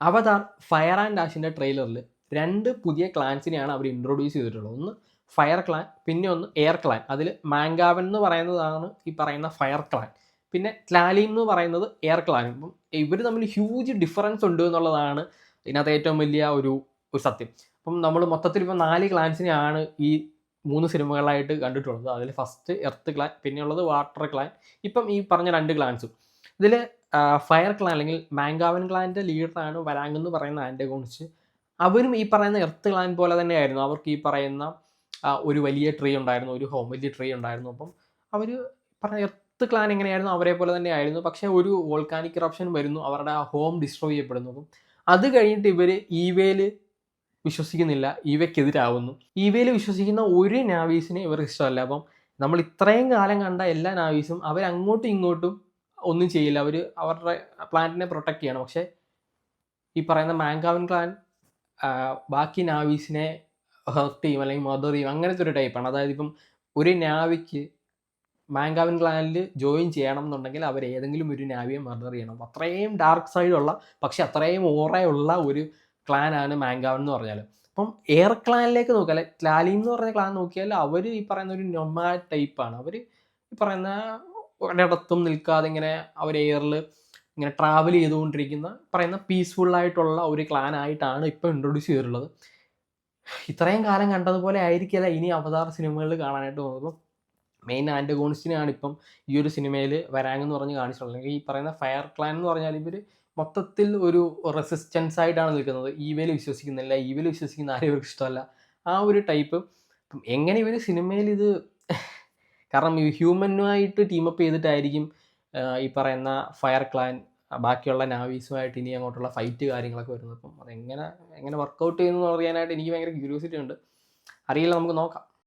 Avatar fire and ആഷിൻ്റെ ട്രെയിലറിൽ 2 പുതിയ ക്ലാൻസിനെയാണ് അവർ introduce ചെയ്തിട്ടുള്ളത്. ഒന്ന് ഫയർ ക്ലാൻ, പിന്നെ ഒന്ന് എയർ ക്ലാൻ. അതിൽ മാങ്കാവൻ എന്ന് പറയുന്നതാണ് ഈ പറയുന്ന ഫയർ ക്ലാൻ, പിന്നെ ട്ലാലിം എന്ന് പറയുന്നത് എയർ ക്ലാൻ. ഇപ്പം ഇവർ തമ്മിൽ ഹ്യൂജ് ഡിഫറൻസ് ഉണ്ട് എന്നുള്ളതാണ് ഇതിനകത്ത് ഏറ്റവും വലിയ ഒരു സത്യം. അപ്പം നമ്മൾ മൊത്തത്തിൽ ഇപ്പോൾ 4 ക്ലാൻസിനെയാണ് ഈ 3 സിനിമകളായിട്ട് കണ്ടിട്ടുള്ളത്. അതിൽ ഫസ്റ്റ് എർത്ത് ക്ലാൻ, പിന്നെയുള്ളത് വാട്ടർ ക്ലാൻ, ഇപ്പം ഈ പറഞ്ഞ 2 ക്ലാൻസും. ഇതിൽ ഫയർ ക്ലാൻ അല്ലെങ്കിൽ മാങ്കാവൻ ക്ലാൻ്റെ ലീഡറാണ് വരാങ് എന്ന് പറയുന്ന ആൻറ്റഗോണിസ്റ്റ്. അവരും ഈ പറയുന്ന എർത്ത് ക്ലാൻ പോലെ തന്നെയായിരുന്നു. അവർക്ക് ഈ പറയുന്ന ഒരു വലിയ ട്രീ ഉണ്ടായിരുന്നു, ഒരു വലിയ ട്രീ ഉണ്ടായിരുന്നു. അപ്പം അവർ പറഞ്ഞ എർത്ത് ക്ലാൻ എങ്ങനെയായിരുന്നു അവരെ പോലെ തന്നെയായിരുന്നു. പക്ഷേ ഒരു വോൾക്കാനിക് ഇറപ്ഷൻ വരുന്നു, അവരുടെ ആ ഹോം ഡിസ്ട്രോയ് ചെയ്യപ്പെടുന്നു. അപ്പം അത് കഴിഞ്ഞിട്ട് ഇവർ ഈവയിൽ വിശ്വസിക്കുന്നില്ല, ഈവയ്ക്കെതിരാവുന്നു. ഈവയിൽ വിശ്വസിക്കുന്ന ഒരു നാവീസിനെ ഇവർക്ക് ഇഷ്ടമല്ല. അപ്പം നമ്മൾ ഇത്രയും കാലം കണ്ട എല്ലാ നാവീസും അവരങ്ങോട്ടും ഇങ്ങോട്ടും ഒന്നും ചെയ്യില്ല. അവർ അവരുടെ പ്ലാനറ്റിനെ പ്രൊട്ടക്ട് ചെയ്യണം. പക്ഷേ ഈ പറയുന്ന മാങ്കാവൻ ക്ലാൻ ബാക്കി നാവീസിനെ ഹർട്ട് ചെയ്യും അല്ലെങ്കിൽ മർഡർ ചെയ്യും, അങ്ങനത്തെ ഒരു ടൈപ്പാണ്. അതായത് ഇപ്പം ഒരു നാവിക്ക് മാങ്കാവൻ ക്ലാനിൽ ജോയിൻ ചെയ്യണം എന്നുണ്ടെങ്കിൽ അവർ ഏതെങ്കിലും ഒരു നാവിയെ മർഡർ ചെയ്യണം. അത്രയും ഡാർക്ക് സൈഡുള്ള പക്ഷെ അത്രയും ഓറയുള്ള ഒരു ക്ലാനാണ് മാങ്കാവൻ എന്ന് പറഞ്ഞാൽ. അപ്പം എയർ ക്ലാനിലേക്ക് നോക്കിയാൽ, ലാലിം എന്ന് പറഞ്ഞ ക്ലാൻ നോക്കിയാൽ അവർ ഈ പറയുന്ന ഒരു നൊമാഡ് ടൈപ്പാണ്. അവർ ഈ പറയുന്ന ഒരിടത്തും നിൽക്കാതെ ഇങ്ങനെ അവർ എയറിൽ ഇങ്ങനെ ട്രാവൽ ചെയ്തുകൊണ്ടിരിക്കുന്ന പറയുന്ന പീസ്ഫുള്ളായിട്ടുള്ള ഒരു ക്ലാൻ ആയിട്ടാണ് ഇപ്പോൾ ഇൻട്രൊഡ്യൂസ് ചെയ്തിട്ടുള്ളത്. ഇത്രയും കാലം കണ്ടതുപോലെ ആയിരിക്കില്ല ഇനി അവതാർ സിനിമകളിൽ കാണാനായിട്ട് പോകുന്നത്. മെയിൻ ആൻറ്റഗോണിസ്റ്റിനെയാണ് ഇപ്പം ഈ ഒരു സിനിമയിൽ വരാങ് എന്ന് പറഞ്ഞ് കാണിച്ചിട്ടുള്ളത്. അല്ലെങ്കിൽ ഈ പറയുന്ന ഫയർ ക്ലാൻ എന്ന് പറഞ്ഞാൽ ഇവർ മൊത്തത്തിൽ ഒരു റെസിസ്റ്റൻസ് ആയിട്ടാണ് നിൽക്കുന്നത്. ഈവയിൽ വിശ്വസിക്കുന്നില്ല, ഈവയിൽ വിശ്വസിക്കുന്ന ആരും ഇവർക്ക് ഇഷ്ടമല്ല, ആ ഒരു ടൈപ്പ്. എങ്ങനെ ഇവർ സിനിമയിൽ ഇത് കാരണം ഈ ഹ്യൂമനുമായിട്ട് ടീമപ്പ് ചെയ്തിട്ടായിരിക്കും ഈ പറയുന്ന ഫയർ ക്ലാൻ ബാക്കിയുള്ള നാവീസുമായിട്ട് ഇനി അങ്ങോട്ടുള്ള ഫൈറ്റ് കാര്യങ്ങളൊക്കെ വരുന്നത്. അപ്പം അതെങ്ങനെ വർക്കൗട്ട് ചെയ്യുന്നു അറിയാനായിട്ട് എനിക്ക് ഭയങ്കര ക്യൂരിയോസിറ്റി ഉണ്ട്. അറിയില്ല, നമുക്ക് നോക്കാം.